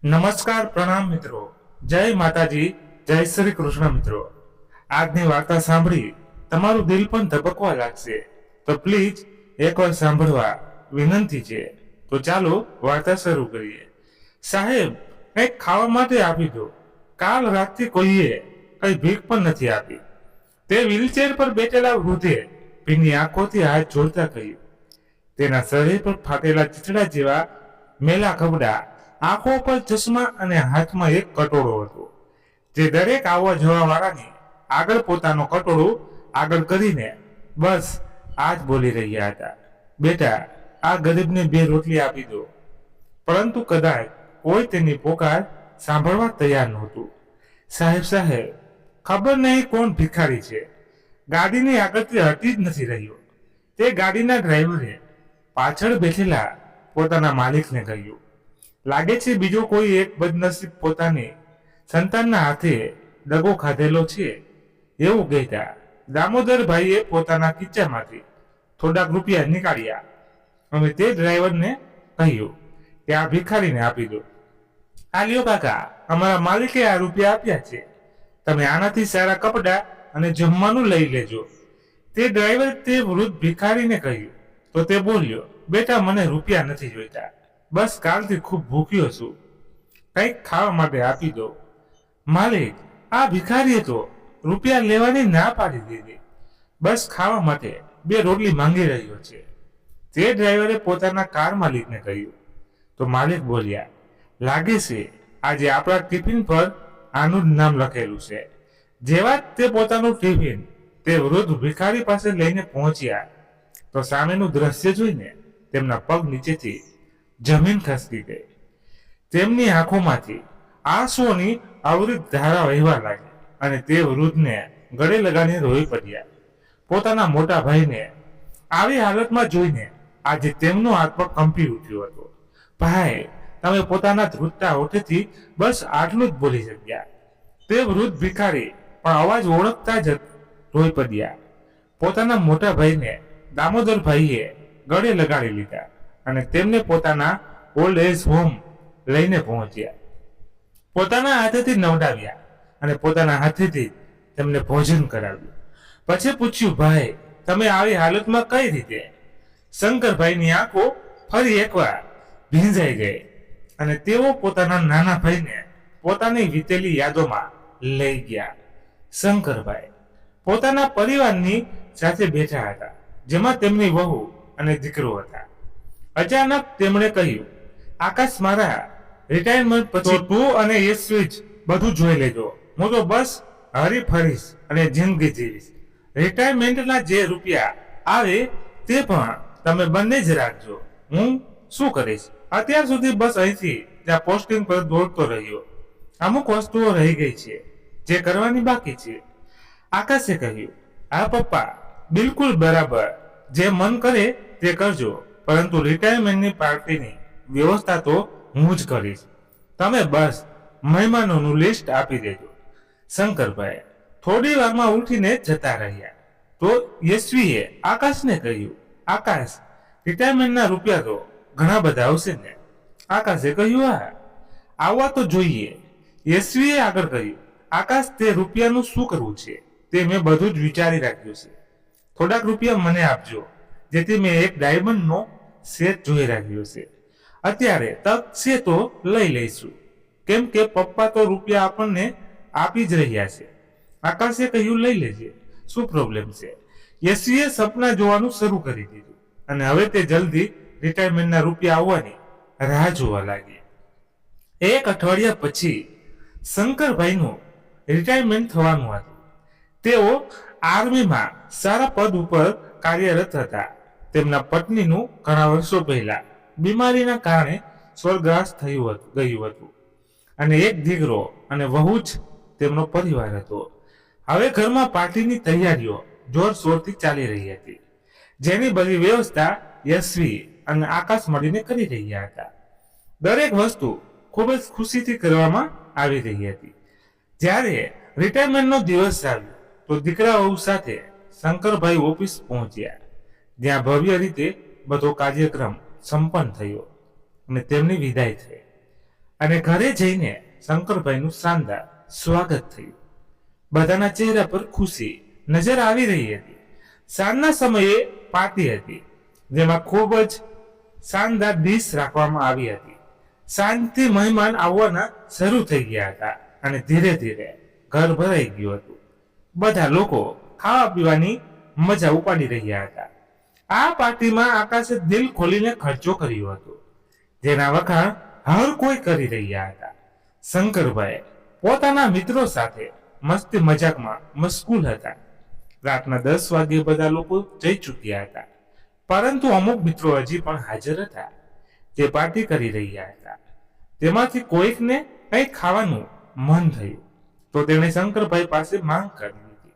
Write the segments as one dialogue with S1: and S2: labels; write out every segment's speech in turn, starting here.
S1: નમસ્કાર, પ્રણામ મિત્રો. જય માતાજી, જય શ્રી કૃષ્ણ મિત્રો. આજની વાર્તા સાંભળી તમારું દિલ પણ ધબકવા લાગશે, તો પ્લીઝ એકવાર સાંભળવા વિનંતી છે. તો ચાલો વાર્તા શરૂ કરીએ. સાહેબ, કંઈક ખાવા માટે આપી દો. કાલ રાતથી કોઈએ કઈ ભીખ પણ નથી આપી. તે વ્હીલચેર પર બેઠેલા વૃદ્ધે ભીની આંખોથી હાથ જોડતા કહ્યું. તેના શરીર પર ફાટેલા ચીચડા જેવા મેલા કપડા, આંખો પર ચશ્મા અને હાથમાં એક કટોરો હતો, જે દરેક આવવા જવા વાળાની આગળ પોતાનો કટોરો આગળ કરીને બસ આ જ બોલી રહ્યા હતા, બેટા, આ ગરીબને 2 રોટલી આપી દો. પરંતુ કદાચ કોઈ તેની પોકાર સાંભળવા તૈયાર નહોતું. સાહેબ, ખબર નહીં કોણ ભિખારી છે. ગાડીની આગળથી હટી જ નથી રહ્યો. તે ગાડીના ડ્રાઈવરે પાછળ બેઠેલા પોતાના માલિકને કહ્યું, લાગે છે બીજો કોઈ એક બદનસીબ પોતાની સંતાનના હાથે દગો ખાધેલો છે. એવું કહેતા દામોદરભાઈએ પોતાના ખીચામાંથી થોડાક રૂપિયા નીકાળ્યા અને તે ડ્રાઈવરને કહ્યું કે આ ભિખારીને આપી દો. આ લ્યો કાકા, અમારા માલિકે આ રૂપિયા આપ્યા છે. તમે આનાથી સારા કપડાં અને જમવાનું લઈ લેજો. તે ડ્રાઈવરે તે વૃદ્ધ ભિખારીને કહ્યું તો તે બોલ્યો, બેટા, મને રૂપિયા નથી જોઈતા. બસ કાલથી ખૂબ ભૂખ્યો છું. કંઈક ખાવા માટે આપી દો. માલિક, આ ભિખારીએ તો રૂપિયા લેવાની ના પાડી દીધી. બસ ખાવા માટે 2 રોટલી માંગી રહ્યો છે. તે ડ્રાઈવરે પોતાના કાર માલિકને કહ્યું તો માલિક બોલ્યા, લાગે છે આજે આપણા ટિફિન પર આનું જ નામ લખેલું છે. જેવા જ તે પોતાનું ટિફિન તે વૃદ્ધ ભિખારી પાસે લઈને પહોંચ્યા તો સામેનું દ્રશ્ય જોઈને તેમના પગ નીચેથી જમીન ખસકી ગઈ. તેમની આંખોમાંથી આંસુઓની અવિરત ધારા વહેવા લાગી અને તે વૃદ્ધને ગળે લગાડીને રોઈ પડ્યા. પોતાના મોટા ભાઈને આવી હાલતમાં જોઈને આજે તેમનો આત્મા કંપી ઉઠ્યો હતો. ભાઈ, તમે પોતાના ધ્રુજતા હોઠેથી બસ આટલું જ બોલી શક્યા. તે વૃદ્ધ ભિખારી પણ અવાજ ઓળખતા જ રોઈ પડ્યા. પોતાના મોટા ભાઈને દામોદરભાઈએ ગળે લગાડી લીધા અને તેમને પોતાના ઓલ્ડ એજ હોમ લઈને પહોંચ્યા. પોતાના હાથેથી નવડાવ્યા અને પોતાના હાથેથી તેમને ભોજન કરાવ્યું. પછી પૂછ્યું, ભાઈ, તમે આવી હાલતમાં કઈ રીતે? શંકરભાઈની આંખો ફરી એકવાર ભીંજાઈ ગઈ અને તેઓ પોતાના નાના ભાઈને પોતાની વીતેલી યાદોમાં લઈ ગયા. શંકરભાઈ પોતાના પરિવારની સાથે બેઠા હતા, જેમાં તેમની વહુ અને દીકરો હતા. અચાનક તેમણે કહ્યું, આકાશ, મારા રિટાયરમેન્ટ પછી તું અને યશવી જ બધું જોઈ લેજો. હું તો બસ હરી ફરીશ અને જિંદગી જીવીશ. રિટાયરમેન્ટના જે રૂપિયા આવે તે પણ તમે બંને જ રાખજો. હું શું કરીશ? અત્યાર સુધી બસ અહીંથી ત્યાં પોસ્ટિંગ પર દોડતો રહ્યો. અમુક વસ્તુઓ રહી ગઈ છે જે કરવાની બાકી છે. આકાશે કહ્યું, હા પપ્પા, બિલકુલ બરાબર. જે મન કરે તે કરજો, પરંતુ રિટાયરમેન્ટની પાર્ટીની વ્યવસ્થા તો હું જ કરીશ. તમે બસ મહેમાનોનું લિસ્ટ આપી દેજો. શંકરભાઈ થોડી વારમાં ઉઠીને જતા રહ્યા. તો યશવીએ આકાશને કહ્યું, આકાશ, રિટાયરમેન્ટના રૂપિયા તો ઘણા બધા આવશે ને? આકાશે કહ્યું, હા, આવવા તો જોઈએ. યશવીએ આગળ કહ્યું, આકાશ, તે રૂપિયાનું શું કરવું છે તે મેં બધું જ વિચારી રાખ્યું છે. થોડાક રૂપિયા મને આપજો, જેથી મેં એક ડાયમંડનો સેટ જોઈ રાખ્યો છે. અત્યારે તક છે તો લઈ લઈશું, કેમ કે પપ્પા તો રૂપિયા આપણને આપી જ રહ્યા છે. આકાશે કહ્યું, લઈ લેજે, શું પ્રોબ્લેમ છે? યશવીએ સપના જોવાનું શરૂ કરી દીધું અને હવે તે જલ્દી રિટાયરમેન્ટના રૂપિયા આવવાની રાહ જોવા લાગી. 1 અઠવાડિયા પછી શંકરભાઈનું રિટાયરમેન્ટ થવાનું હતું. તેઓ આર્મીમાં સારા પદ ઉપર કાર્યરત હતા. તેમના પત્નીનું ઘણા વર્ષો પહેલા બીમારીના કારણે સ્વર્ગવાસ ગયું હતું અને એક દીકરો અને વહુ જ તેમનો પરિવાર હતો. હવે ઘરમાં પાર્ટીની તૈયારીઓ જોરશોરથી ચાલી રહી હતી, જેની બધી વ્યવસ્થા યશવી અને આકાશ મળીને કરી રહ્યા હતા. દરેક વસ્તુ ખૂબ જ ખુશીથી કરવામાં આવી રહી હતી. જ્યારે રિટાયરમેન્ટનો દિવસ આવ્યો તો દીકરા વહુ સાથે શંકરભાઈ ઓફિસ પહોંચ્યા, જ્યાં ભવ્ય રીતે બધો કાર્યક્રમ સંપન્ન થયો અને તેમની વિદાય થઈ. અને ઘરે જઈને શંકરભાઈનું શાનદાર સ્વાગત થયું. બધાના ચહેરા પર ખુશી નજર આવી રહી હતી. સાંજના સમયે પાર્ટી હતી, જેમાં ખૂબ જ શાનદાર ડીશ રાખવામાં આવી હતી. સાંજથી મહેમાન આવવાના શરૂ થઈ ગયા હતા અને ધીરે ધીરે ઘર ભરાઈ ગયું હતું. બધા લોકો ખાવા પીવાની મજા ઉપાડી રહ્યા હતા. આ પાર્ટીમાં આકાશે દિલ ખોલીને ખર્ચો કર્યો હતો, જેના વખાણ હર કોઈ કરી રહ્યા હતા. શંકરભાઈ પોતાના મિત્રો સાથે મસ્તી મજાકમાં મશગુલ હતા. રાતના 10 વાગે બધા લોકો જઈ ચૂક્યા હતા, પરંતુ અમુક મિત્રો હજી પણ હાજર હતા, જે પાર્ટી કરી રહ્યા હતા. તેમાંથી કોઈકને કંઈક ખાવાનું મન થયું તો તેણે શંકરભાઈ પાસે માંગ કરી દીધી,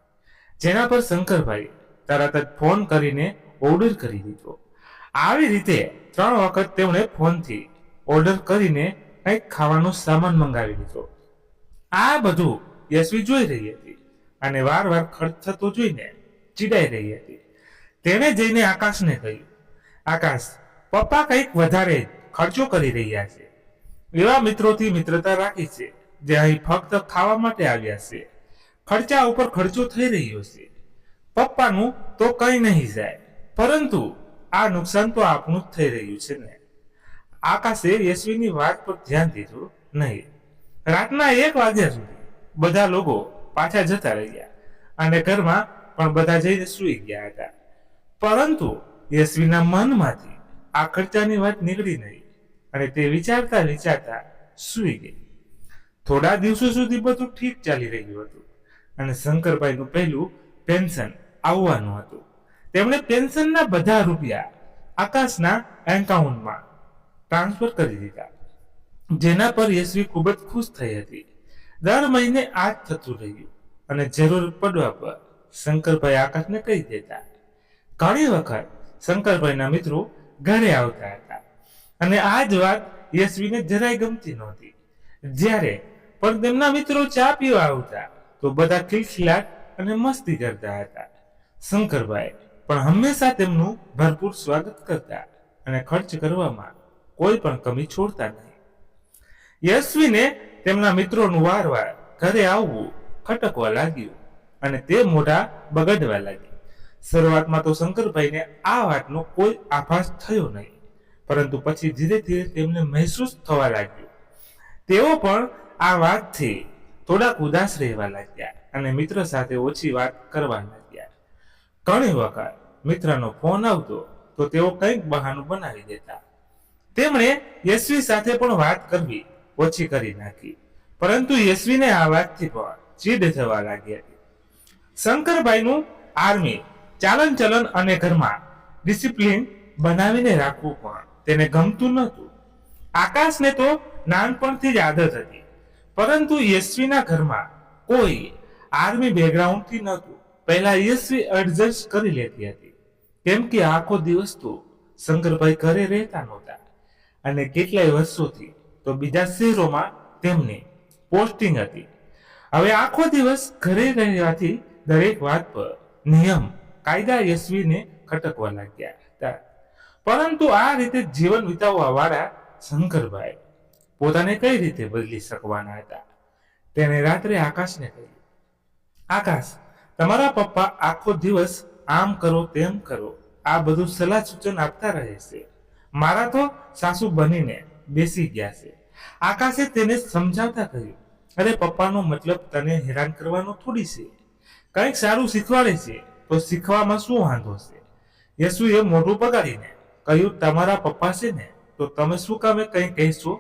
S1: જેના પર શંકરભાઈ તરત જ ફોન કરીને ઓર્ડર કરી દીધો. આવી રીતે 3 વખત તેમણે ફોનથી ઓર્ડર કરીને કંઈક ખાવાનો સામાન મંગાવી દીધો. આ બધું યશવી જોઈ રહી હતી અને વારવાર ખર્ચ થતો જોઈને ચીડાઈ રહી હતી. તેણે જઈને આકાશને કહ્યું, આકાશ, પપ્પા કંઈક વધારે ખર્ચો કરી રહ્યા છે. એવા મિત્રોથી મિત્રતા રાખી છે જે અહીં ફક્ત ખાવા માટે આવ્યા છે. ખર્ચા ઉપર ખર્ચો થઈ રહ્યો છે. પપ્પાનું તો કંઈ નહીં જાય, પરંતુ આ નુકસાન તો આપણું જ થઈ રહ્યું છે ને. આકાશે યશવીની વાત પર ધ્યાન દીધું નહીં. રાતના 1 વાગ્યા સુધી બધા લોકો પાછા જતા રહ્યા અને ઘરમાં પણ બધા જઈને સૂઈ ગયા હતા. પરંતુ યશવીના મનમાંથી આ ખર્ચાની વાત નીકળી નહીં અને તે વિચારતા વિચારતા સૂઈ ગઈ. થોડા દિવસો સુધી બધું ઠીક ચાલી રહ્યું હતું અને શંકરભાઈનું પહેલું પેન્શન આવવાનું હતું. તેમણે પેન્શનના બધા રૂપિયા આકાશના એકાઉન્ટમાં ટ્રાન્સફર કરી દીધા, જેના પર યશવી ખૂબ જ ખુશ થઈ હતી. દર મહિને આ જ થતું રહ્યું અને જરૂર પડવા પર શંકરભાઈ આકાશને કહી દેતા. ઘણી વખત શંકરભાઈના મિત્રો ઘરે આવતા હતા અને આ જ વાત યશવીને જરાય ગમતી નહોતી. જ્યારે પણ તેમના મિત્રો ચા પીવા આવતા તો બધા ખિલખિલાટ અને મસ્તી કરતા હતા. શંકરભાઈ પણ હંમેશા તેમનું ભરપૂર સ્વાગત કરતા અને ખર્ચ કરવામાં કોઈ પણ કમી છોડતા નહીં. યશવીને તેમના મિત્રોનું વારવાર ઘરે આવવું ખટકવા લાગ્યું અને તે મોઢા બગડવા લાગી. શરૂઆતમાં તો શંકરભાઈને આ વાતનો કોઈ આભાસ થયો નહીં, પરંતુ પછી ધીરે ધીરે તેમને મહેસૂસ થવા લાગ્યું. તેઓ પણ આ વાતથી થોડાક ઉદાસ રહેવા લાગ્યા અને મિત્ર સાથે ઓછી વાત કરવા લાગ્યા. ઘણી વખત મિત્રનો ફોન આવતો તો તેઓ કંઈક બહાનું બનાવી દેતા. તેમણે યશવી સાથે પણ વાત કરવી ઓછી કરી નાખી, પરંતુ યશવીને આ વાતથી પણ ચીડ થવા લાગી હતી. શંકરભાઈનું આર્મી ચાલન ચલન અને ઘરમાં ડિસિપ્લિન બનાવીને રાખવું પણ તેને ગમતું નહોતું. આકાશને તો નાનપણથી જ આદત હતી, પરંતુ યશવીના ઘરમાં કોઈ આર્મી બેકગ્રાઉન્ડથી નહોતું. પહેલા યશવી એડજસ્ટ કરી લેતી હતી, કેમ કે આખો દિવસ તો શંકરભાઈ ઘરે રહેતા નહોતા અને કેટલાય વર્ષોથી તો બીજા શહેરોમાં તેમની પોસ્ટિંગ હતી. હવે આખો દિવસ ઘરે રહેવાથી દરેક વાત પર નિયમ કાયદા યશવીને ખટકવા લાગ્યા હતા. પરંતુ આ રીતે જીવન વિતાવવા વાળા શંકરભાઈ પોતાને કઈ રીતે બદલી શકવાના હતા. તેણે રાત્રે આકાશને કહ્યું, આકાશ, તમારા પપ્પા આખો દિવસ આમ કરો તેમ કરો આ બધું સલાહ સૂચન આપતા રહે છે. મારા તો સાસુ બનીને બેસી ગયા છે. આકાશે તેને સમજાવતા કહ્યું, અરે પપ્પાનો મતલબ તને હેરાન કરવાનો થોડી છે. કંઈક સારું શીખવાડે છે તો શીખવામાં શું વાંધો છે. યશુએ મોઢું બગાડીને કહ્યું, તમારા પપ્પા છે ને તો તમે શું કામે કંઈ કહેશો.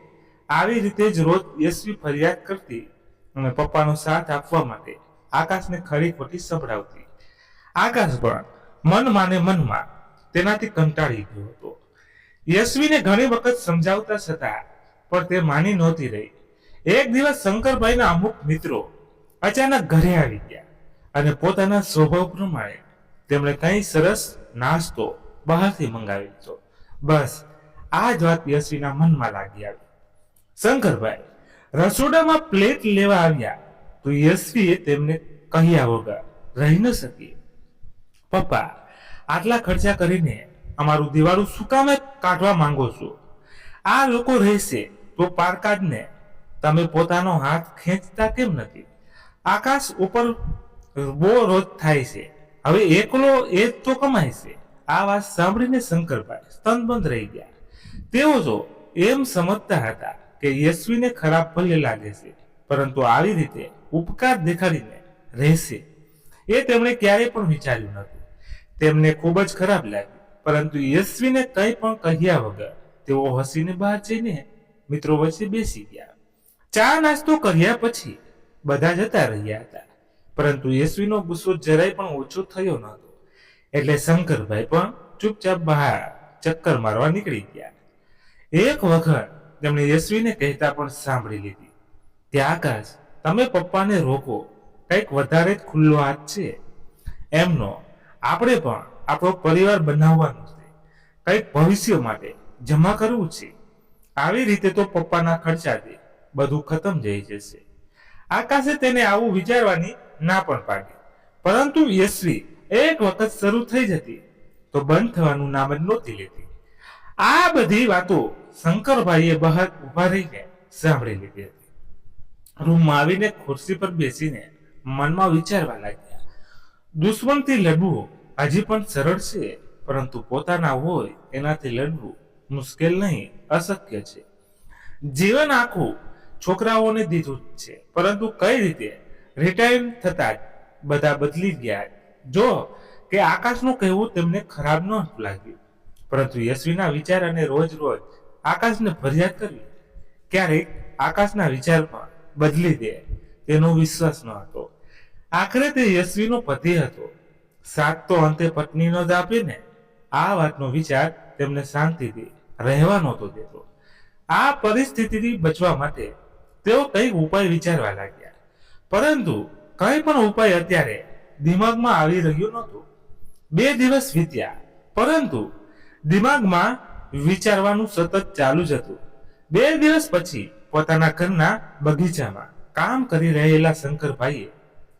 S1: આવી રીતે જ રોજ યશવી ફરિયાદ કરતી અને પપ્પાનો સાથ આપવા માટે આકાશને ખરી ખોટી સંભળાવતી. આકાશ પણ મનમાં ને મનમાં તેનાથી કંટાળી ગયો હતો. યશવીને ઘણી વખત સમજાવતા છતાં પણ તે માની નહોતી રહી. એક દિવસ શંકરભાઈના અમુક મિત્રો અચાનક ઘરે આવી ગયા અને પોતાના સ્વભાવ પ્રમાણે તેમણે કંઈ સરસ નાસ્તો બહારથી મંગાવી લીધો. બસ આ જ વાત યશવીના મનમાં લાગી આવી. શંકરભાઈ રસોડામાં પ્લેટ લેવા આવ્યા તો યશવીએ તેમને કહ્યા વગર રહી ન શકી. પપ્પા, આટલા ખર્ચા કરીને અમારું દિવાળું શું કામે કાઢવા માંગો છો? આ લોકો રહેશે તો પારકાજને તમે પોતાનો હાથ ખેંચતા કેમ નથી? આકાશ ઉપર બહુ રોજ થાય છે, હવે એકલો એ જ તો કમાય છે. આ વાત સાંભળીને શંકરભાઈ સ્તનબંધ રહી ગયા. તેઓ તો એમ સમજતા હતા કે યશવીને ખરાબ ભલે લાગે છે, પરંતુ આવી રીતે ઉપકાર દેખાડીને રહેશે એ તેમણે ક્યારેય પણ વિચાર્યું નહોતું. તેમને ખૂબ જ ખરાબ લાગ્યું, પરંતુ યશવીને કંઈ પણ કહ્યા વગર તેઓ હસીને બહાર જઈને મિત્રો વચ્ચે બેસી ગયા. ચા નાસ્તો કર્યા પછી બધા જતા રહ્યા હતા, પરંતુ યશવીનો ગુસ્સો જરાય પણ ઓછો થયો નહોતો. એટલે શંકરભાઈ પણ ચૂપચાપ બહાર ચક્કર મારવા નીકળી ગયા. એક વખત તેમણે યશવીને કહેતા પણ સાંભળી લીધી કે આકાશ, તમે પપ્પાને રોકો, કંઈક વધારે જ ખુલ્લો હાથ છે એમનો. આપણે પણ આપણો પરિવાર બનાવવાનો છે, કંઈક ભવિષ્ય માટે જમા કરવું છે. આવી રીતે તો પપ્પાના ખર્ચાથી બધું ખતમ જઈ જશે. આકાશે તેને આવું વિચારવાની ના પણ પાડી, પરંતુ યશવી એક વખત શરૂ થઈ જતી તો બંધ થવાનું નામ જ નહોતી લેતી. આ બધી વાતો શંકરભાઈએ બહાર ઉભા રહીને સાંભળી લીધી હતી. રૂમમાં આવીને ખુરશી પર બેસીને મનમાં વિચારવા લાગ્યા, દુશ્મનથી લડવું હજી પણ સરળ છે, પરંતુ પોતાના હોય એનાથી લડવું મુશ્કેલ નહીં, અશક્ય છે. જીવન આખું છોકરાઓને દીધું છે, પરંતુ કઈ રીતે રિટાયર થતા જ બધા બદલી ગયા. જો કે આકાશનું કહેવું તેમને ખરાબ ન લાગ્યું, પરંતુ યશવીના વિચાર અને રોજ રોજ આકાશને ફરિયાદ કરવી ક્યારેક આકાશના વિચાર પણ બદલી દે તેનો વિશ્વાસ ન હતો. આખરે તે યશવીનો પતિ હતો, સાથ તો અંતે પત્નીનો જ આપે ને. આ વાતનો વિચાર તેમને શાંતિથી રહેવા નહોતો દેતો. આ પરિસ્થિતિથી બચવા માટે તેઓ કંઈક ઉપાય વિચારવા લાગ્યા, પરંતુ કંઈ પણ ઉપાય અત્યારે દિમાગમાં આવી રહ્યો નહોતો. 2 દિવસ વીત્યા, પરંતુ દિમાગમાં વિચારવાનું સતત ચાલુ જ હતું. 2 દિવસ પછી પોતાના ઘરના બગીચામાં કામ કરી રહેલા શંકરભાઈએ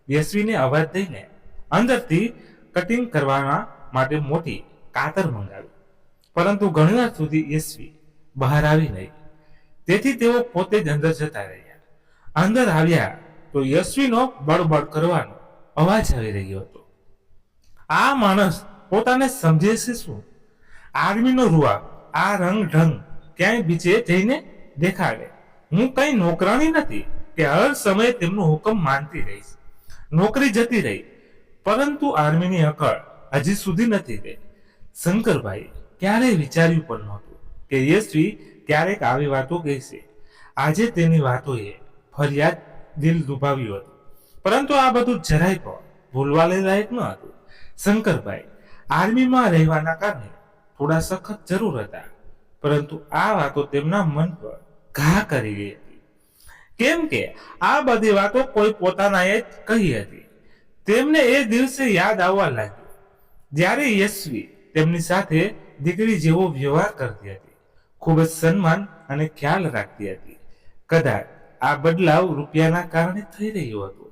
S1: યશવીને અવાજ દઈને અંદરથી કટિંગ કરવા માટે મોટી કાતર મંગાવી, પરંતુ ઘણીવાર સુધી યશવી બહાર આવી નહીં. તેથી તેઓ પોતે જ અંદર જતા રહ્યા. અંદર આવ્યા તો યશવીનો બળબડ કરવાનો અવાજ આવી રહ્યો હતો. આ માણસ પોતાને સમજે છે શું? આર્મીનો રૂઆબ આ રંગ ઢંગ ક્યાંય બીજે જઈને દેખાડે. હું કઈ નોકરાણી નથી કે હર સમયે તેમનો હુકમ માનતી રહીશ. નોકરી જતી રહી, પરંતુ આર્મીની અકળ હજી સુધી નથી ગઈ. શંકરભાઈ ક્યારેય વિચાર્યું પણ નહોતું કે યશવી ક્યારેક આવી વાતો કહેશે. આજે તેની વાતોએ ફરિયાદ દિલ દુભાવ્યું હતું, પરંતુ આ બધું જરાય પણ ભૂલવા લાયક ન હતું. શંકરભાઈ આર્મીમાં રહેવાના કારણે થોડા સખત જરૂર હતા, પરંતુ આ વાતો તેમના મન પર ઘા કરી ગઈ હતી, કેમ કે આ બધી વાતો કોઈ પોતાનાએ જ કહી હતી. તેમને એ દિવસે યાદ આવવા લાગ્યું જ્યારે યશવી તેમની સાથે દીકરી જેવો વ્યવહાર કરતી હતી, ખૂબ જ સન્માન અને ખ્યાલ રાખતી હતી. કદાચ આ બદલાવ રૂપિયાના કારણે થઈ રહ્યો હતો.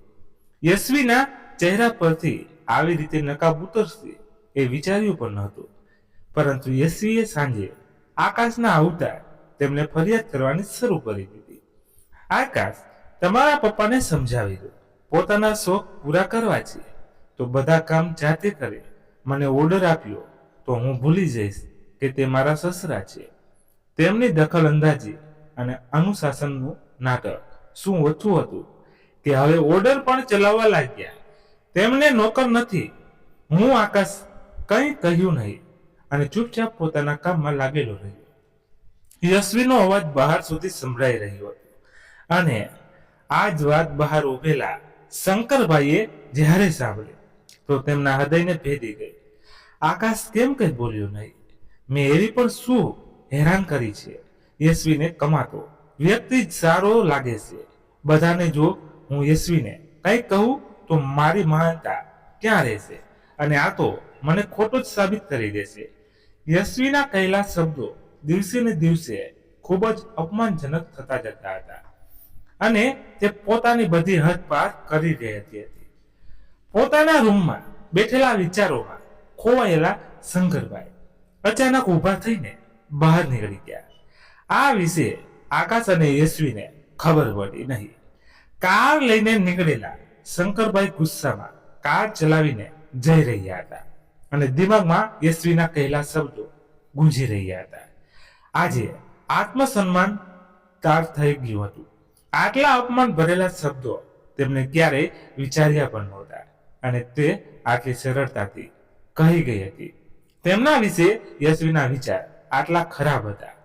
S1: યશવીના ચહેરા પરથી આવી રીતે નકાબ ઉતરશે એ વિચાર્યું પણ નહોતું, પરંતુ યશવીએ સાંજે આકાશના આવતા તેમને ફરિયાદ કરવાની શરૂ કરી દીધી. આકાશ, તમારા પપ્પાને સમજાવી દો, પોતાના શોખ પૂરા કરવા છે તો બધા કામ જાતે કરે. મને ઓર્ડર આપ્યો તો હું ભૂલી જઈશ કે તે મારા સસરા છે. તેમની દખલ અંદાજી અને અનુશાસનનું નાટક શું ઓછું હતું કે હવે ઓર્ડર પણ ચલાવવા લાગ્યા. તેમને નોકર નથી. હું આકાશ કંઈ કહ્યું નહીં અને ચૂપચાપ પોતાના કામમાં લાગેલો રહ્યો. યશવીનો અવાજ બહાર સુધી સંભળાઈ રહ્યો હતો, અને આ જ વાત બહાર ઉભેલા શંકરભાઈએ જ્યારે સાંભળ્યું તો તેમના હૃદયને ભેદી ગઈ. આકાશ કેમ કંઈ બોલ્યો નહીં? મેં એવી પણ શું હેરાન કરી છે? યશવીને કમાતો વ્યક્તિ જ સારો લાગે છે બધાને. જો હું યશવીને કંઈ કહું તો મારી મહાનતા ક્યાં રહેશે? અને આ તો મને ખોટું જ સાબિત કરી દેશે. યશવીના કહેલા શબ્દો દિવસે ને દિવસે ખૂબ જ અપમાનજનક થતા જતા હતા, અને તે પોતાની બધી હદ પાર કરી રહી હતી. પોતાના રૂમમાં બેઠેલા વિચારોમાં ખોવાયેલા શંકરભાઈ અચાનક ઊભા થઈને બહાર નીકળી ગયા. આ વિશે આકાશ અને યશવીને ખબર પડી નહીં. કાર લઈને નીકળેલા શંકરભાઈ ગુસ્સામાં કાર ચલાવીને જઈ રહ્યા હતા અને દિમાગમાં યશવીના કહેલા શબ્દો ગુંજી રહ્યા હતા. આજે આત્મસન્માન તાર થઈ ગયું હતું. આટલા અપમાન ભરેલા શબ્દો તેમને ક્યારેય વિચાર્યા પણ નહોતા અને તે આટલી સરળતાથી કહી ગઈ હતી. તેમના વિશે યશવીના વિચાર આટલા ખરાબ હતા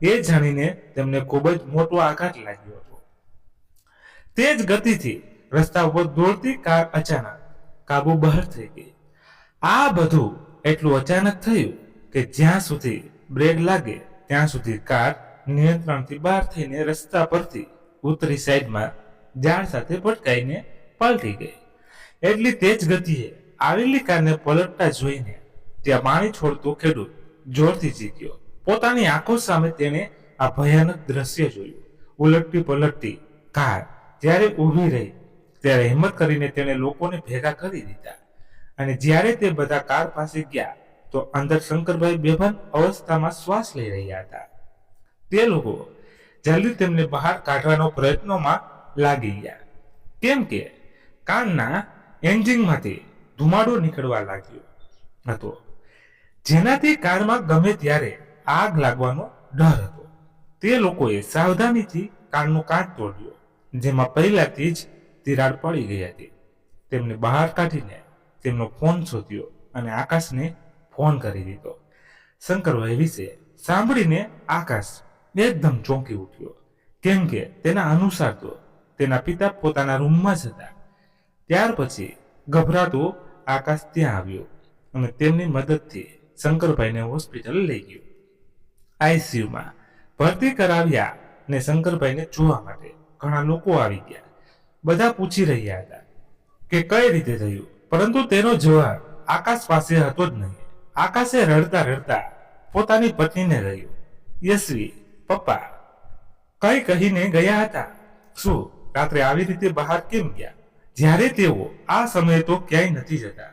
S1: એ જાણીને તેમને ખૂબ જ મોટો આઘાત લાગ્યો હતો. તેજ ગતિથી રસ્તા ઉપર દોડતી કાર અચાનક કાબુ બહાર થઈ ગઈ. આ બધું એટલું અચાનક થયું કે જ્યાં સુધી બ્રેક લાગે ત્યાં સુધી કાર નિયંત્રણથી બહાર થઈને રસ્તા પરથી ઉત્તરી સાઈડમાં ઝાડ સાથે ભટકાઈને પલટી ગઈ. એટલી તેજ ગતિએ આવેલી કારને પલટતા જોઈને ત્યાં પાણી છોડતો ખેડૂત જોરથી ચીક્યો. પોતાની આંખો સામે તેણે આ ભયાનક દ્રશ્ય જોયું. ઉલટતી પલટતી કાર જ્યારે ઊભી રહી ત્યારે હિંમત કરીને તેણે લોકોને ભેગા કરી દીધા અને જ્યારે તે બધા કાર પાસે ગયા તો અંદર શંકરભાઈ બેભાન અવસ્થામાં શ્વાસ લઈ રહ્યા હતા. તે લોકો જલ્દી તેમને બહાર કાઢવાનો પ્રયત્નોમાં લાગી ગયા કેમ કે કારના એન્જિનમાંથી ધુમાડો નીકળવા લાગ્યો હતો જેનાથી કારમાં ગમે ત્યારે આગ લાગવાનો ડર હતો. તે લોકોએ સાવધાનીથી કારનો કાચ તોડ્યો જેમાં પહેલાથી જ તિરાડ પડી ગઈ હતી. તેમને બહાર કાઢીને તેમનો ફોન શોધ્યો અને આકાશને ફોન કરી દીધો. શંકરભાઈ વિશે સાંભળીને આકાશ એકદમ ચોંકી ઉઠ્યો કેમ કે તેના અનુસાર તો તેના પિતા પોતાના રૂમમાં જ હતા. ત્યાર પછી ગભરાતો આકાશ ત્યાં આવ્યો અને તેમની મદદથી શંકરભાઈને હોસ્પિટલ લઈ ગયો. આઈસીયુમાં ભરતી કરાવ્યા અને શંકરભાઈને જોવા માટે ઘણા લોકો આવી ગયા. બધા પૂછી રહ્યા હતા કે કઈ રીતે થયું, પરંતુ તેનો જવાબ આકાશ પાસે હતો જ નહીં. આકાશે રડતા રડતા પોતાની પત્નીને કહ્યું, યશવી, પપ્પા કઈ કહીને ગયા હતા? શું રાત્રે આવી રીતે બહાર કેમ ગયા? જ્યારે તેઓ આ સમયે તો ક્યાંય નથી જતા.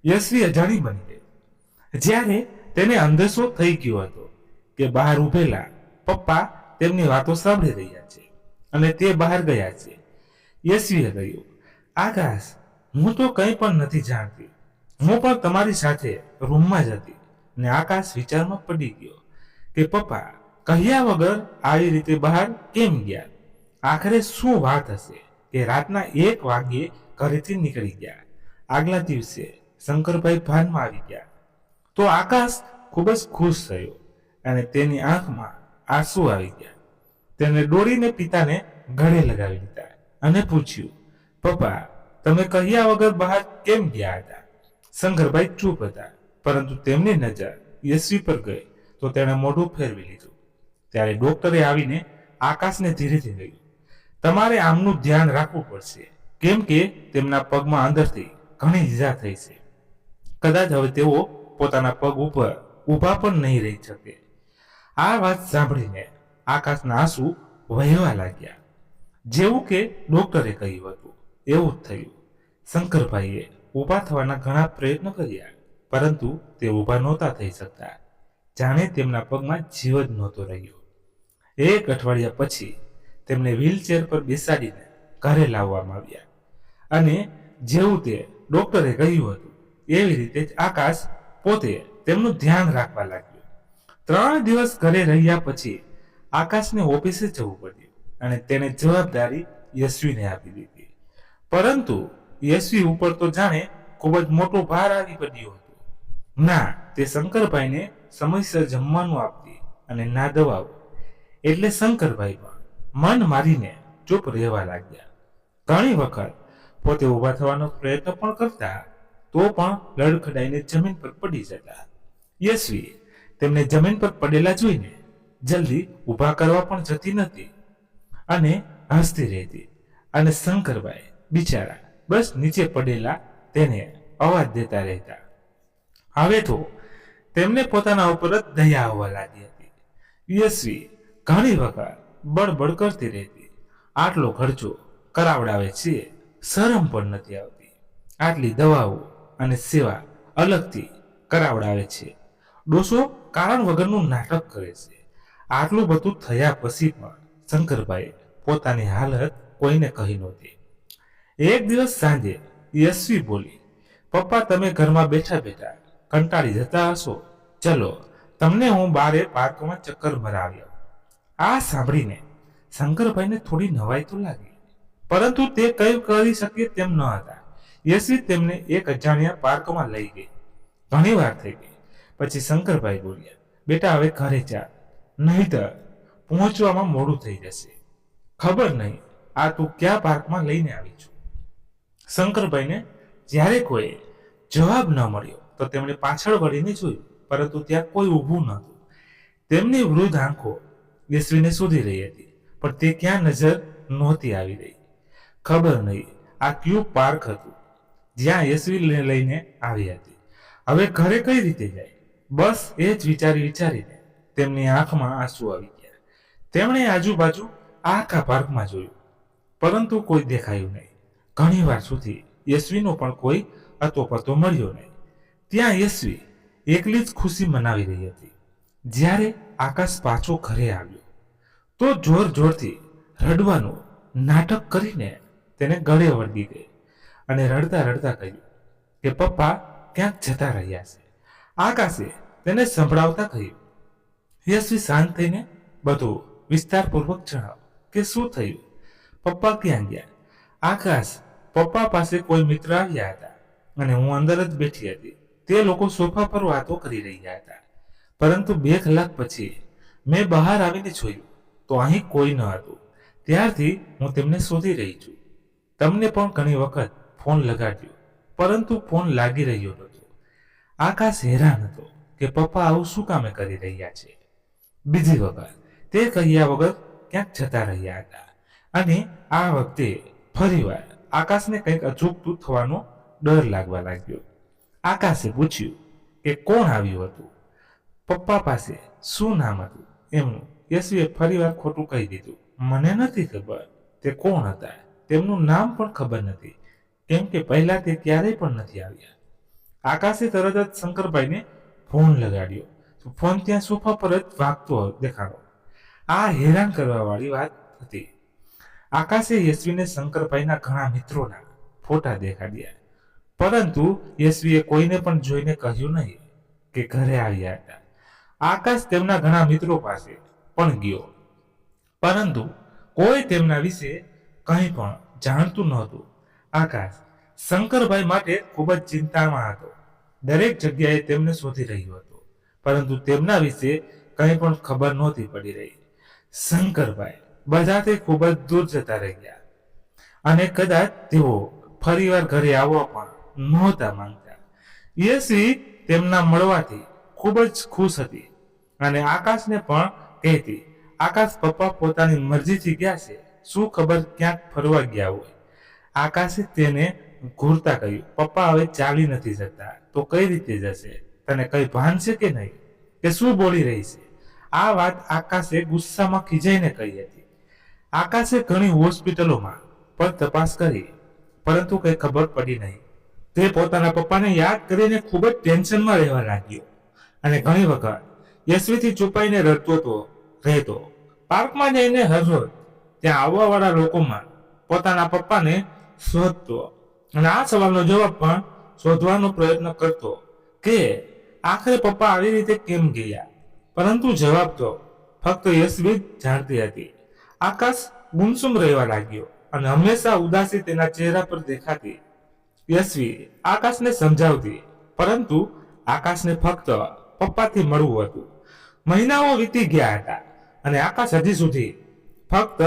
S1: યશવી અજાણી બની ગઈ જ્યારે તેને અંદેશો થઈ ગયો હતો કે બહાર ઉભેલા પપ્પા તેમની વાતો સાંભળી રહ્યા છે અને તે બહાર ગયા છે. યશવીએ કહ્યું, આકાશ, હું તો કંઈ પણ નથી જાણતી. હું પણ તમારી સાથે રૂમમાં જ હતી. ને આકાશ વિચારમાં પડી ગયો કે પપ્પા કહ્યા વગર આવી રીતે બહાર કેમ ગયા? આખરે શું વાત હશે કે રાતના 1 વાગ્યે ઘરેથી નીકળી ગયા? આગલા દિવસે શંકરભાઈ ભાનમાં આવી ગયા તો આકાશ ખૂબ જ ખુશ થયો અને તેની આંખમાં આંસુ આવી ગયા. તેને દોડીને પિતાને ગળે લગાવી દીધા અને પૂછ્યું, પપ્પા, તમે કહ્યા વગર બહાર કેમ ગયા હતા? શંકરભાઈ ચૂપ હતા, પરંતુ તેમની નજર યશવી પર ગઈ તો તેણે મોઢું ફેરવી લીધું. ત્યારે ડોક્ટરે આવીને આકાશને ધીરેથી કહ્યું, તમારે આમનું ધ્યાન રાખવું પડશે કેમ કે તેમના પગમાં અંદરથી ઘણી ઈજા થઈ છે. કદાચ હવે તેઓ પોતાના પગ ઉપર ઊભા પણ નહીં રહી શકે. આ વાત સાંભળીને આકાશના આંસુ વહેવા લાગ્યા. જેવું કે ડોક્ટરે કહ્યું હતું એવું જ થયું. શંકરભાઈએ ઊભા થવાના ઘણા પ્રયત્નો કર્યા, પરંતુ તે ઊભા નહોતા થઈ શકતા. જાણે તેમના પગમાં જીવ જ નહોતો રહ્યો. 1 અઠવાડિયા પછી તેમને વ્હીલચેર પર બેસાડીને ઘરે લાવવામાં આવ્યા અને જેવું તે ડોક્ટરે કહ્યું હતું એવી રીતે જ આકાશ પોતે તેમનું ધ્યાન રાખવા લાગ્યો. 3 દિવસ ઘરે રહ્યા પછી આકાશને ઓફિસે જવું પડ્યું અને તેને જવાબદારી યશવીને આપી દીધી. પરંતુ યશવી ઉપર તો જાણે ખૂબ જ મોટો ભાર આવી પડ્યો હતો. ના તે શંકરભાઈને સમયસર જમવાનું આપતી અને ના દવાઓ. એટલે શંકરભાઈ પણ મન મારીને ચૂપ રહેવા લાગ્યા. ઘણી વખત પોતે ઊભા થવાનો પ્રયત્ન પણ કરતા તો પણ લડખડાઈને જમીન પર પડી જતા. યશવી તેમને જમીન પર પડેલા જોઈને જલ્દી ઊભા કરવા પણ જતી નથી અને હસતી રહેતી અને શંકરભાઈ બિચારા બસ નીચે પડેલા તેને અવાજ દેતા રહેતા. હવે તો તેમને પોતાના ઉપર જ દયા આવવા લાગી હતી. યશવી ઘણી વખત બળબડ કરતી રહેતી, આટલો ખર્ચો કરાવડાવે છે, શરમ પણ નથી આવતી. આટલી દવાઓ અને સેવા અલગથી કરાવડાવે છે. ડોસો કારણ વગરનું નાટક કરે છે. આટલું બધું થયા પછી પણ શંકરભાઈ પોતાની હાલત કોઈને કહી નહોતી. એક દિવસ સાંજે યશવી બોલી, પપ્પા તમે ઘરમાં બેઠા બેઠા કંટાળી જતા હશો, ચલો તમને હું બારે પાર્કમાં ચક્કર મરાવ્યો. આ સાંભળીને શંકરભાઈને થોડી નવાઈ તો લાગી, પરંતુ તે કઈ કરી શકે તેમ ન હતા. યશવી તેમને એક અજાણ્યા પાર્કમાં લઈ ગઈ. ઘણી વાર થઈ ગઈ પછી શંકરભાઈ બોલ્યા, બેટા હવે ઘરે જા, નહીંતર પહોંચવામાં મોડું થઈ જશે. ખબર નહીં આ તું ક્યાં પાર્કમાં લઈને આવી છું. શંકરભાઈને જ્યારે કોઈ જવાબ ન મળ્યો તો તેમણે પાછળ વળીને જોયું, પરંતુ ત્યાં કોઈ ઊભું નહોતું. તેમની વૃદ્ધ આંખો યશવીને શોધી રહી હતી, પણ તે ક્યાં નજર નહોતી આવી રહી. ખબર નહીં આ કયું પાર્ક હતું જ્યાં યશવીને લઈને આવી હતી. હવે ઘરે કઈ રીતે જાય? બસ એ જ વિચારીને તેમની આંખમાં આંસુ આવી ગયા. તેમણે આજુબાજુ આખા પાર્કમાં જોયું, પરંતુ કોઈ દેખાયું નહીં. ઘણી વાર સુધી યશવીનો પણ કોઈ અતોપતો મળ્યો નહીં. ત્યાં યશવી એકલી જ ખુશી મનાવી રહી હતી. જ્યારે આકાશ પાછો ઘરે આવ્યો તો જોર જોરથી રડવાનું નાટક કરીને તેને ગળે વળગી ગઈ અને રડતા રડતા કહ્યું કે પપ્પા ક્યાંક જતા રહ્યા છે. આકાશે તેને સંભળાવતા કહ્યું, યશવી શાંત થઈને બધું વિસ્તારપૂર્વક જણાવ કે શું થયું, પપ્પા ક્યાં ગયા. આકાશ, પપ્પા પાસે કોઈ મિત્ર આવ્યા હતા અને હું અંદર જ બેઠી હતી. તે લોકો સોફા પર વાતો કરી રહ્યા હતા, પરંતુ 2 કલાક પછી મેં બહાર આવીને જોયું તો અહીં કોઈ ન હતું. ત્યારથી હું તેમને શોધી રહી છું. તમને પણ ઘણી વખત ફોન લગાડ્યો, પરંતુ ફોન લાગી રહ્યો નહોતો. આકાશ હેરાન હતો કે પપ્પા આવું શું કામે કરી રહ્યા છે. બીજી વખત તે કહ્યા વગર ક્યાંક જતા રહ્યા હતા અને આ વખતે ફરીવાર આકાશને કંઈક અજુગતું થવાનો ડર લાગવા લાગ્યો. આકાશે પૂછ્યું કે કોણ આવ્યું હતું, પપ્પા પાસે શું નામ હતું એમનું. યશવીએ ફરીવાર ખોટું કહી દીધું, મને નથી ખબર તે કોણ હતા, તેમનું નામ પણ ખબર નથી, કેમ કે પહેલા તે ક્યારેય પણ નથી આવ્યા. આકાશે તરત જ શંકરભાઈને ફોન લગાડ્યો. ફોન ત્યાં સોફા પર જ વાગતો દેખાડો. આ હેરાન કરવા વાળી વાત હતી. આકાશે યશવીને શંકરભાઈના ઘણા મિત્રોના ફોટા દેખાડ્યા, પરંતુ યશવીએ કોઈને પણ જોઈને કહ્યું નહીં કે ઘરે આવ્યા હતા. આકાશ તેમના ઘણા મિત્રો પાસે પણ ગયો, પરંતુ કોઈ તેમના વિશે કંઈ પણ જાણતું નહોતું. આકાશ શંકરભાઈ માટે ખૂબ જ ચિંતામાં હતો. દરેક જગ્યાએ તેમને શોધી રહ્યો હતો, પરંતુ તેમના વિશે કંઈ પણ ખબર નહોતી પડી રહી. શંકરભાઈ બધાથી ખૂબ જ દૂર જતા રહ્યા અને કદાચ તેઓ ફરીવાર ઘરે આવવા પણ નહોતા માંગતા. યશવી તેમના મળવાથી ખૂબ જ ખુશ હતી અને આકાશને પણ કહેતી, આકાશ પપ્પા પોતાની મરજીથી ગયા છે, શું ખબર ક્યાંક ફરવા ગયા હોય. આકાશે તેને ઘૂરતા કહ્યું, પપ્પા હવે ચાલી નથી શકતા તો કઈ રીતે જશે, તને કઈ ભાન છે કે નહીં, કે શું બોલી રહી છે. આ વાત આકાશે ગુસ્સામાં ખીજાઈને કહી હતી. આકાશે ઘણી હોસ્પિટલોમાં પણ તપાસ કરી, પરંતુ કઈ ખબર પડી નહીં. તે પોતાના પપ્પાને યાદ કરીને ખૂબ જ ટેન્શનમાં રહેવા લાગ્યો અને ઘણી વખત યશવીથી છુપાઈને રહેતો. પાર્કમાં જઈને હરરોજ ત્યાં આવવાવાળા લોકોમાં પોતાના પપ્પાને શોધતો અને આ સવાલનો જવાબ પણ શોધવાનો પ્રયત્ન કરતો કે આખરે પપ્પા આવી રીતે કેમ ગયા, પરંતુ જવાબ તો ફક્ત યશવી જ જાણતી હતી. આકાશ ગુમસુમ રહેવા લાગ્યો અને હંમેશા ઉદાસી તેના ચહેરા પર દેખાતી. યશવી આકાશને સમજાવતી, પરંતુ આકાશને ફક્ત પપ્પાથી મળવું હતું. મહિનાઓ વીતી ગયા હતા અને આકાશ હજી સુધી ફક્ત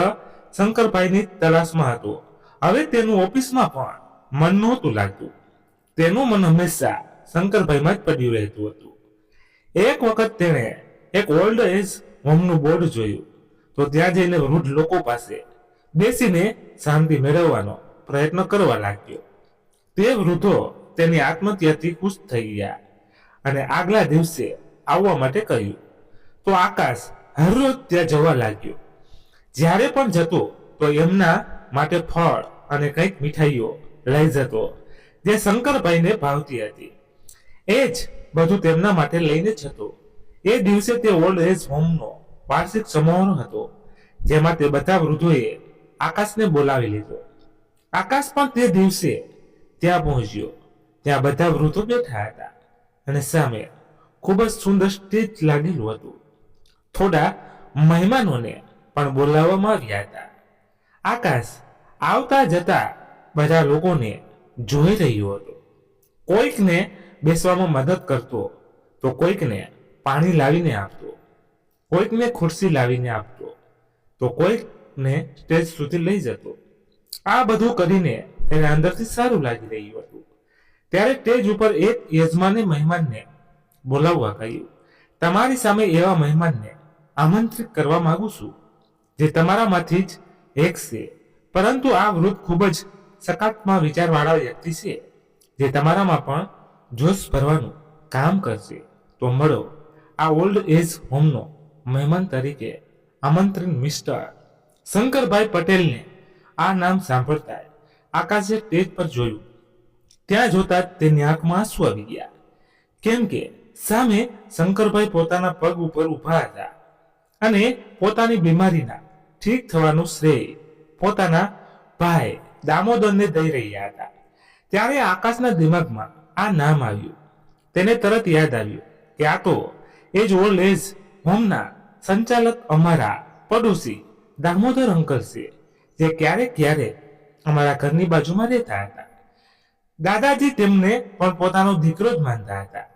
S1: શંકરભાઈની તલાશમાં હતો. હવે તેનું ઓફિસમાં પણ મન નહોતું લાગતું. તેનું મન હંમેશા શંકરભાઈમાં જ પડ્યું રહેતું હતું. એક વખત તેણે એક ઓલ્ડ એજ હોમનું બોર્ડ જોયું તો ત્યાં જઈને વૃદ્ધ લોકો પાસે બેસીને શાંતિ મેળવવાનો પ્રયત્ન કરવા લાગ્યો. તે વૃદ્ધો તેની આત્મહત્યાથી ખુશ થઈ ગયા અને આગલા દિવસે આવવા માટે કહ્યું તો આકાશ હરરોજ ત્યાં જવા લાગ્યો. જ્યારે પણ જતો તો એમના માટે ફળ અને કંઈક મીઠાઈઓ લઈ જતો જે શંકરભાઈને ભાવતી હતી. એ જ બધું તેમના માટે લઈને જતો. એ દિવસે તે ઓલ્ડ એજ હોમનો વાર્ષિક સમારોહ હતો. જેમાં તે બધા વૃદ્ધોએ આકાશને બોલાવી લીધો. આકાશ પણ તે દિવસે ત્યાં પહોંચ્યો. ત્યાં બધા વૃદ્ધો બેઠા હતા અને સામે ખૂબ જ સુંદર સ્ટેજ લાગેલું હતું. થોડા મહેમાનોને પણ બોલાવવામાં આવ્યા હતા. આકાશ આવતા જતા બધા લોકોને જોઈ રહ્યો હતો. કોઈકને બેસવામાં મદદ કરતો તો કોઈકને પાણી લાવીને આપતો, કોઈકને ખુરશી લાવીને આપતો તો કોઈકને સ્ટેજ સુધી લઈ જતો. આ બધું કરીને તેને અંદરથી સારું લાગી રહ્યું હતું. ત્યારે સ્ટેજ ઉપર એક યજમાને મહેમાનને બોલાવવા કહ્યું, તમારી સામે એવા મહેમાનને આમંત્રિત કરવા માંગુ છું જે તમારામાંથી જ એક છે, પરંતુ આ વૃદ્ધ ખૂબ જ સકારાત્મક વિચારવાળા વ્યક્તિ છે જે તમારામાં પણ જોશ ભરવાનું કામ કરશે. તો મળો આ ઓલ્ડ એજ હોમનો મહેમાન તરીકે આમંત્રિત મિસ્ટર શંકરભાઈ પટેલને. આ નામ સાંભળતા આકાશે સ્ટેજ પર જોયું. ત્યાં જોતા તેની આંખમાં આંસુ આવી ગયા, કેમ કે સામે શંકરભાઈ પોતાના પગ ઉપર ઊભા હતા અને પોતાની બીમારીના ઠીક થવાનું શ્રેય પોતાના ભાઈ દામોદરને દઈ રહ્યા હતા. ત્યારે આકાશના દિમાગમાં આ નામ આવ્યું. તેને તરત યાદ આવ્યું કે આ તો એ જ ઓલ્ડ એજ હોમના સંચાલક અમારા પડોશી દામોદર અંકલ છે, જે ક્યારેક ક્યારેક અમારા ઘરની બાજુમાં રહેતા હતા. દાદાજી તેમને પણ પોતાનો દીકરો જ માનતા હતા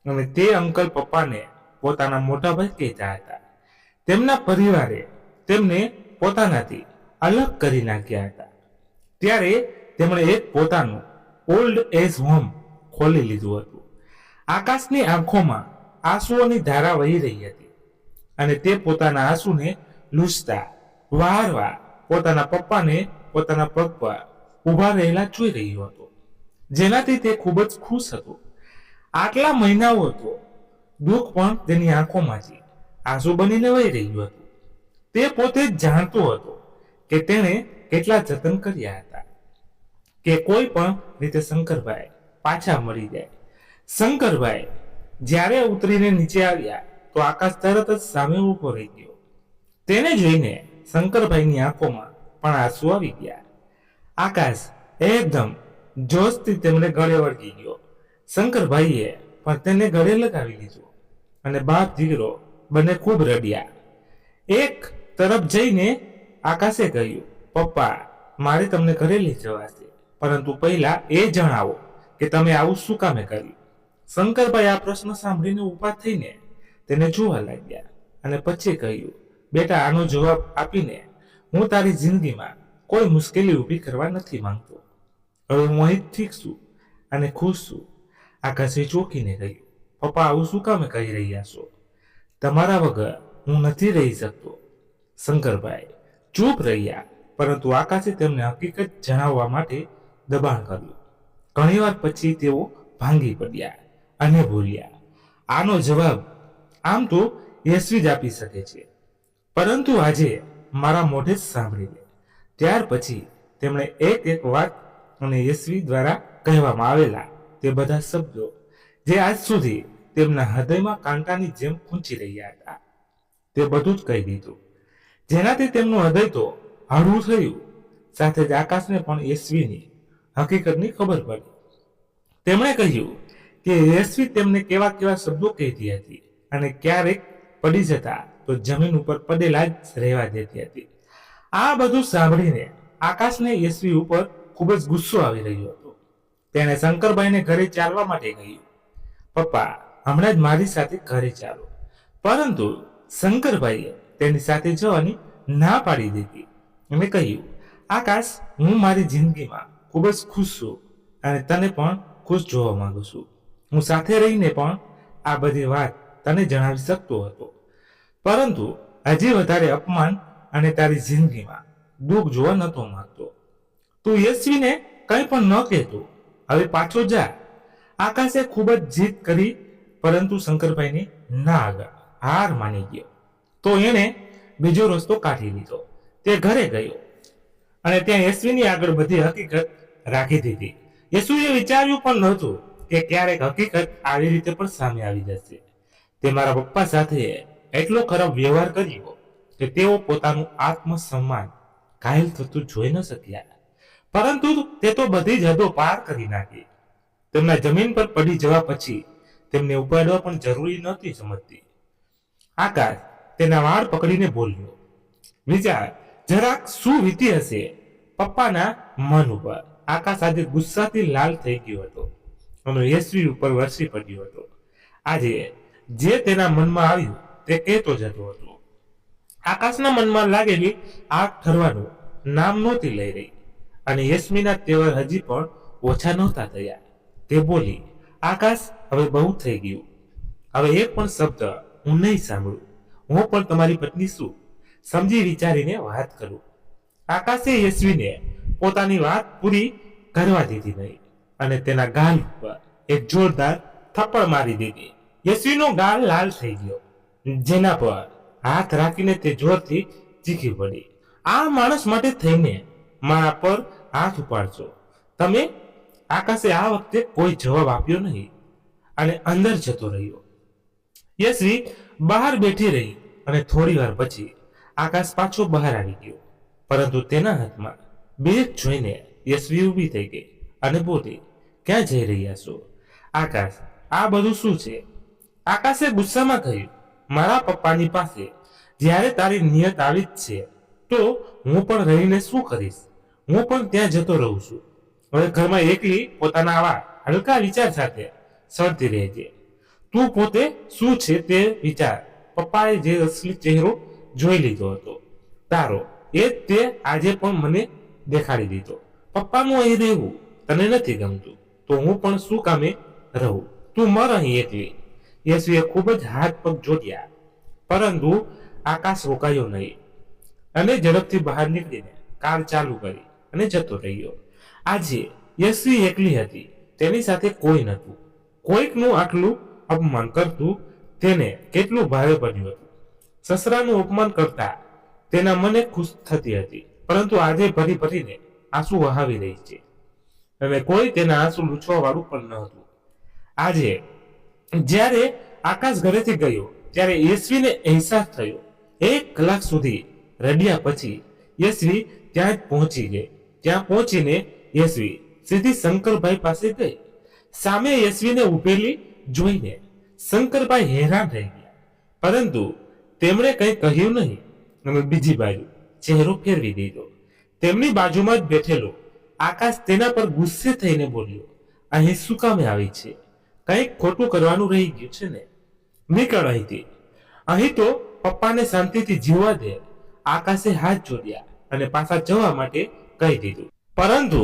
S1: અને તે અંકલ પપ્પાને પોતાના મોટા ભાઈ કહેતા હતા. તેમના પરિવારે તેમને પોતાનાથી અલગ કરી નાખ્યા હતા. ત્યારે તેમણે એક પોતાનું ઓલ્ડ એજ હોમ ખોલી લીધું હતું. આકાશની આંખોમાં આંસુઓની ધારા વહી રહી હતી અને તે પોતાના આંસુને લૂછતા વારવાર પોતાના પપ્પાને પોતાના પગ પર ઊભા રહેલા જોઈ રહ્યો હતો, જેનાથી તે ખૂબ જ ખુશ હતો. આટલા મહિનાઓ તો દુઃખ પણ તેની આંખોમાંથી આંસુ બનીને વહી રહ્યું હતું. તે પોતે જ જાણતો હતો કે તેણે કેટલા જતન કર્યા હતા કે કોઈ પણ રીતે શંકરભાઈ પાછા મળી જાય. શંકરભાઈ જ્યારે ઉતરીને નીચે આવ્યા તો આકાશ તરત જ સામે ઊભો રહી ગયો. તેને જોઈને શંકરભાઈની આંખોમાં પણ આંસુ આવી ગયા. આકાશ એકદમ જોશથી તેમને ગળે વળગી ગયો. શંકરભાઈએ પણ તેને ગળે લગાવી લીધો અને બાપ દીકરો બંને ખૂબ રડ્યા. એક તરફ જઈને આકાશે કહ્યું, પપ્પા મારે તમને ઘરે લઈ જવા છે, પરંતુ પહેલા એ જણાવો કે તમે આવું શું કામે કર્યું. શંકરભાઈ આ પ્રશ્ન સાંભળીને ઊભા થઈને તેને જોવા લાગ્યા અને પછી કહ્યું, બેટા આનો જવાબ આપીને હું તારી જિંદગીમાં કોઈ મુશ્કેલી ઊભી કરવા નથી માંગતો. હવે હું અહીં ઠીક છું અને ખુશ છું. આકાશે ચોંકીને કહ્યું, પપ્પા આવું શું કામે કહી રહ્યા છો? તમારા વગર હું નથી રહી શકતો. શંકરભાઈ ચૂપ રહ્યા, પરંતુ આકાશે તેમને હકીકત જણાવવા માટે દબાણ કર્યું. ઘણીવાર પછી તેઓ ભાંગી પડ્યા અને બોલ્યા, આનો જવાબ આમ તો યશવી જ આપી શકે છે, પરંતુ આજે મારા મોઢે જ સાંભળી લે. ત્યાર પછી તેમણે એક વાત અને યશવી દ્વારા કહેવામાં આવેલા તે બધા શબ્દો જે આજ સુધી તેમના હૃદયમાં કાંટાની જેમ ખૂંચી રહ્યા હતા, તે બધું જ કહી દીધું, જેનાથી તેમનું હૃદય તો હળવું થયું. સાથે જ આકાશને પણ યશવીની હકીકતની ખબર પડી. તેમણે કહ્યું કે યશવી તેમને કેવા કેવા શબ્દો કહેતી હતી અને ક્યારેક પડી જતા તો જમીન ઉપર પડેલા જ રહેવા દેતી હતી. આ બધું સાંભળીને આકાશને યશવી ઉપર ખૂબ જ ગુસ્સો આવી રહ્યો હતો. તેણે શંકરભાઈને ઘરે ચાલવા માટે કહ્યું, પપ્પા હમણાં જ મારી સાથે ઘરે ચાલો, પરંતુ શંકરભાઈએ તેની સાથે જવાની ના પાડી દીધી. એમણે કહ્યું, આકાશ હું મારી જિંદગીમાં ખૂબ જ ખુશ છું અને તને પણ ખુશ જોવા માંગુ છું. હું સાથે રહીને પણ આ બધી વાત તને જણાવી શકતો હતો, પરંતુ હજી વધારે અપમાન અને તારી જિંદગીમાં દુઃખ જોવા નહોતો માંગતો. તું યશવીને કંઈ પણ ન કહેતો, હવે પાછો જા. આકાશે ખૂબ જ જીદ કરી, પરંતુ શંકરભાઈની ના આગળ હાર માની ગયો. તો એણે બીજો રસ્તો કાઢી લીધો. તે ઘરે ગયો અને ત્યાં યશવીની આગળ બધી હકીકત રાખી દીધી. યશુએ વિચાર્યું પણ નહોતું કે ક્યારેક હકીકત આવી રીતે પણ સામે આવી જશે. તે મારા પપ્પા સાથે એટલો ખરાબ વ્યવહાર કર્યો કે તેઓ પોતાનું આત્મસન્માન ઘાયલ થતું જોઈ ન શક્યા, પરંતુ તે તો બધી જ હદો પાર કરી નાખી. તેમના જમીન પર પડી જવા પછી તેમને ઉપાડવા પણ જરૂરી નહોતી સમજતી. આકાશ તેના વાળ પકડીને બોલ્યો, વિચાર જરાક શું વીતી હશે પપ્પાના મન ઉપર. આકાશ આજે ગુસ્સાથી લાલ થઈ ગયો હતો અને યશવી ઉપર વરસી પડ્યો હતો. આજે જે તેના મનમાં આવ્યું તે કહેતો જતો હતો. આકાશના મનમાં લાગેલી આગ ઠરવાનું નામ નહોતી લઈ રહી અને યશ્મીના તેવર હજી પણ ઓછા નહોતા થયા. તે બોલી, આકાશ હવે બહુ થઈ ગયું. હવે એક પણ શબ્દ હું નહીં સાંભળું. હું પણ તમારી પત્ની છું, સમજી વિચારીને વાત કરું. આકાશે યશ્વીને પોતાની વાત પૂરી કરવા દીધી નહીં અને તેના ગાલ ઉપર એક જોરદાર થપ્પડ મારી દીધી. યશ્વીનો ગાલ લાલ થઈ ગયો, જેના પર હાથ રાખીને તે જોરથી ચીખી પડી, આ માણસ માટે થઈને મારા પર હાથ ઉપાડશો તમે? આકાશે આ વખતે કોઈ જવાબ આપ્યો નહીં અને અંદર જતો રહ્યો. યશ્વી બહાર બેઠી રહી અને થોડી વાર પછી આકાશ પાછો બહાર આવી ગયો, પરંતુ તેના હાથમાં બેગ જોઈને યશ્વી ઊભી થઈ ગઈ અને બોલી, ક્યાં જઈ રહ્યા છો? આકાશ, આ બધું શું છે? આકાશે ગુસ્સામાં કહ્યું, મારા પપ્પાની પાસે જ્યારે તારી નિયત આવી જ છે તો હું પણ રહીને શું કરીશ? હું પણ ત્યાં જતો રહું છું. હવે ઘરમાં એકલી પોતાના આવા હલકા વિચાર સાથે સળતી રહેજે. તું પોતે શું છે તે વિચાર. પપ્પાએ જે અસલી ચહેરો જોઈ લીધો હતો તારો, એ તે આજે પણ મને દેખાડી દીધો. પપ્પાનું અહીં રહેવું તને નથી ગમતું તો હું પણ શું કામે રહું? તું મર અહીં એકલી. યશવીએ ખૂબ જ હાથ પગ જોડ્યા, પરંતુ આકાશ રોકાયો નહીં અને ઝડપથી બહાર નીકળીને કાર ચાલુ કરી અને જતો રહ્યો. આજે યશવી એકલી હતી, તેની સાથે કોઈ નહોતું. કોઈકનું આટલું અપમાન કરતું તેને કેટલું ભારે પડ્યું હતું. સસરાનું અપમાન કરતા તેના મને ખુશ થતી હતી, પરંતુ આજે ભરી ભરીને આંસુ વહાવી રહી છે અને કોઈ તેના આંસુ લૂછવા વાળું પણ ન હતું. આજે જ્યારે આકાશ ઘરેથી ગયો ત્યારે યશવીને અહેસાસ થયો, 1 કલાક સુધી રડ્યા પછી યશવી ત્યાં જ પહોંચી ગઈ. ત્યાં પહોંચીને યશવી સીધી શંકરભાઈ પાસે ગઈ. સામે યશવીને ઉભેલી જોઈને શંકરભાઈ હેરાન થઈ ગયા, પરંતુ તેમણે કંઈ કહ્યું નહીં અને બીજી બાજુ ચહેરો ફેરવી દીધો. તેમની બાજુમાં જ બેઠેલો આકાશ તેના પર ગુસ્સે થઈને બોલ્યો, અહીં શું કામે આવી છે? કંઈક ખોટું કરવાનું રહી ગયું છે ને? નીકળ અહીંથી. અહીં તો પપ્પાને શાંતિથી જીવવા દે. આકાશે હાથ જોડ્યા અને પાછા જવા માટે કહી દીધું, પરંતુ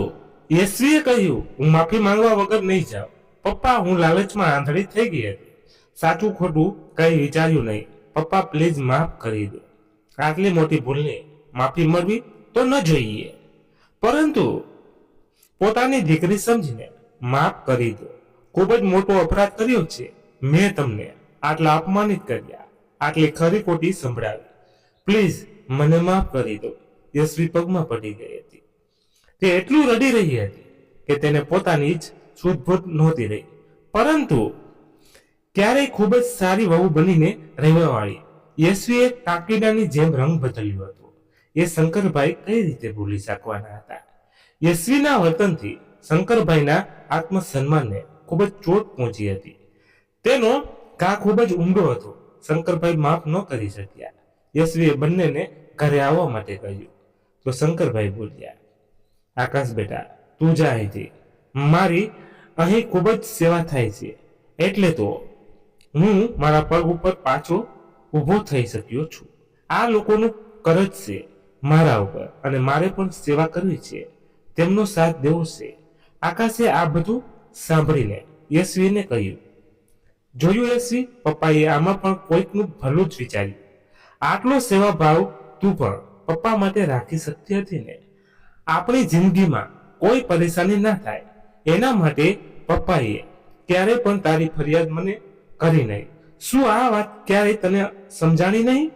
S1: યશવીએ કહ્યું, હું માફી માંગવા વગર નહીં જાઉં. પપ્પા, હું લાલચમાં આંધળી થઈ ગઈ હતી. સાચું ખોટું કંઈ વિચાર્યું નહીં. પપ્પા, પ્લીઝ માફ કરી દો. આટલી મોટી ભૂલને માફી મળવી તો ન જોઈએ, પરંતુ પોતાની દીકરી સમજીને માફ કરી દો. ખૂબ જ મોટો અપરાધ કર્યો છે મેં. તમને આટલા અપમાનિત કર્યા, આટલી ખરી ખોટી સંભળાવી. પ્લીઝ મને માફ કરી દો. યશવી પગમાં પડી ગઈ હતી. તે એટલું રડી રહી હતી કે તેને પોતાની જ શુદ્ધબુદ્ધ નહોતી રહી, પરંતુ ક્યારેય ખૂબ જ સારી વહુ બનીને રહેવાવાળી યશવીએ કાકીડાની જેમ રંગ બદલ્યો હતો. એ શંકરભાઈ કઈ રીતે ભૂલી શકવાના હતા? યશવીના વર્તનથી શંકરભાઈના આત્મસન્માનને ખૂબ જ ચોટ પહોંચી હતી. તેનો ઘા ખૂબ જ ઊંડો હતો. શંકરભાઈ માફ ન કરી શક્યા. યશવીએ બંનેને ઘરે આવવા માટે કહ્યું તો શંકરભાઈ બોલ્યા, આકાશ બેટા, તું જા અહીંથી. મારી અહીં ખૂબ જ સેવા થાય છે, એટલે તો હું મારા પગ ઉપર પાછો ઊભો થઈ શક્યો છું. આ લોકોનું કરજ છે મારા ઉપર અને મારે પણ સેવા કરવી છે, તેમનો સાથ દેવો છે. આકાશે આ બધું સાંભળીને યશવીને કહ્યું, જોયું યશવી, પપ્પાએ આમાં પણ કોઈકનું ભલું જ વિચાર્યું. આટલો સેવા ભાવ તું પણ પપ્પા માટે રાખી શકતી હતી ને? આપણી જિંદગીમાં કોઈ પરેશાની ના થાય એના માટે પપ્પાએ ક્યારે પણ તારી ફરિયાદ મને કરી નહીં. શું આ વાત ક્યારેય તને સમજાણી નહીં?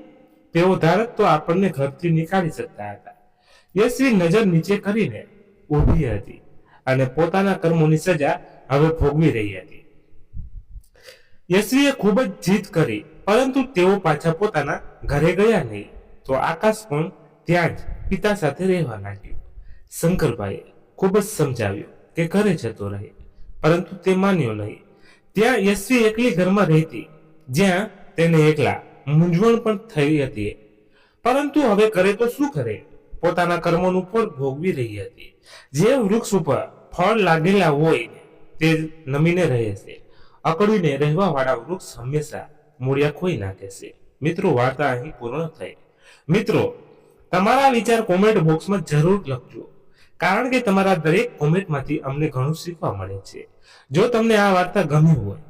S1: તેઓ ધારક તો આપણને ઘરથી નીકાળી શકતા હતા. યશવી નજર નીચે કરીને ઊભી હતી અને પોતાના કર્મોની સજા હવે ભોગવી રહી હતી. યશવીએ ખૂબ જ જીદ કરી, પરંતુ તેઓ પાછા પોતાના ઘરે ગયા નહીં. તો આકાશ પણ ત્યાં જ પિતા સાથે રહેવા લાગ્યો. શંકરભાઈએ ખૂબ જ સમજાવ્યું કે ઘરે જતો રહે, પરંતુ તે માન્યો નહીં. ત્યાં યશ્વી એકલી ઘરમાં રહેતી, જ્યાં તેને એકલા મૂંઝવણ પણ થઈ હતી. પરંતુ હવે કરે તો શું કરે? પોતાના કર્મોનું ફળ ભોગવી રહી હતી. જે વૃક્ષ ઉપર ફળ લાગેલા હોય તે નમીને રહે છે. અકળીને રહેવા વાળા વૃક્ષ હંમેશા મૂળિયા ખોઈ નાખે છે. મિત્રો, વાર્તા અહીં પૂર્ણ થઈ. મિત્રો, તમારા વિચાર કોમેન્ટ બોક્સમાં જરૂર લખજો, કારણ કે તમારા દરેક કોમેન્ટમાંથી અમને ઘણું શીખવા મળે છે. જો તમને આ વાર્તા ગમી હોય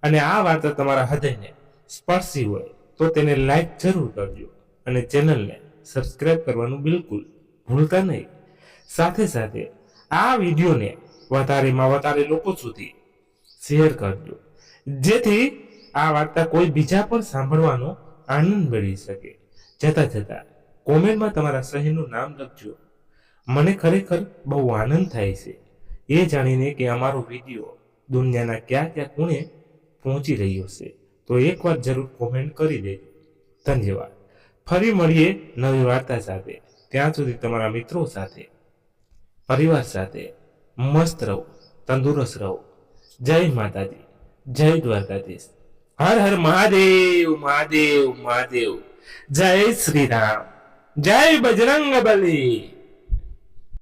S1: અને આ વાર્તા તમારા હૃદયને સ્પર્શી હોય તો તેને લાઈક જરૂર કરજો અને ચેનલને સબસ્ક્રાઇબ કરવાનું બિલકુલ ભૂલતા નહીં. સાથે સાથે આ વિડીયોને વધારેમાં વધારે લોકો સુધી શેર કરજો, જેથી આ વાર્તા કોઈ બીજા પણ સાંભળવાનો આનંદ મેળવી શકે. જતા જતા કોમેન્ટમાં તમારા શહેરનું નામ લખજો. મને ખરેખર બહુ આનંદ થાય છે એ જાણીને કે અમારો વિડીયો દુનિયાના ક્યાં ક્યાં ખૂણે પહોંચી રહ્યો છે. તો એકવાર જરૂર કોમેન્ટ કરી દેજો. ધન્યવાદ. ફરી મળીએ નવી વાર્તા સાથે. ત્યાં સુધી તમારા મિત્રો સાથે, પરિવાર સાથે મસ્ત રહો, તંદુરસ્ત રહો. જય માતાજી, જય દ્વારકાધીશ. હર હર મહાદેવ, મહાદેવ, મહાદેવ. જય શ્રી રામ, જય બજરંગ બલી.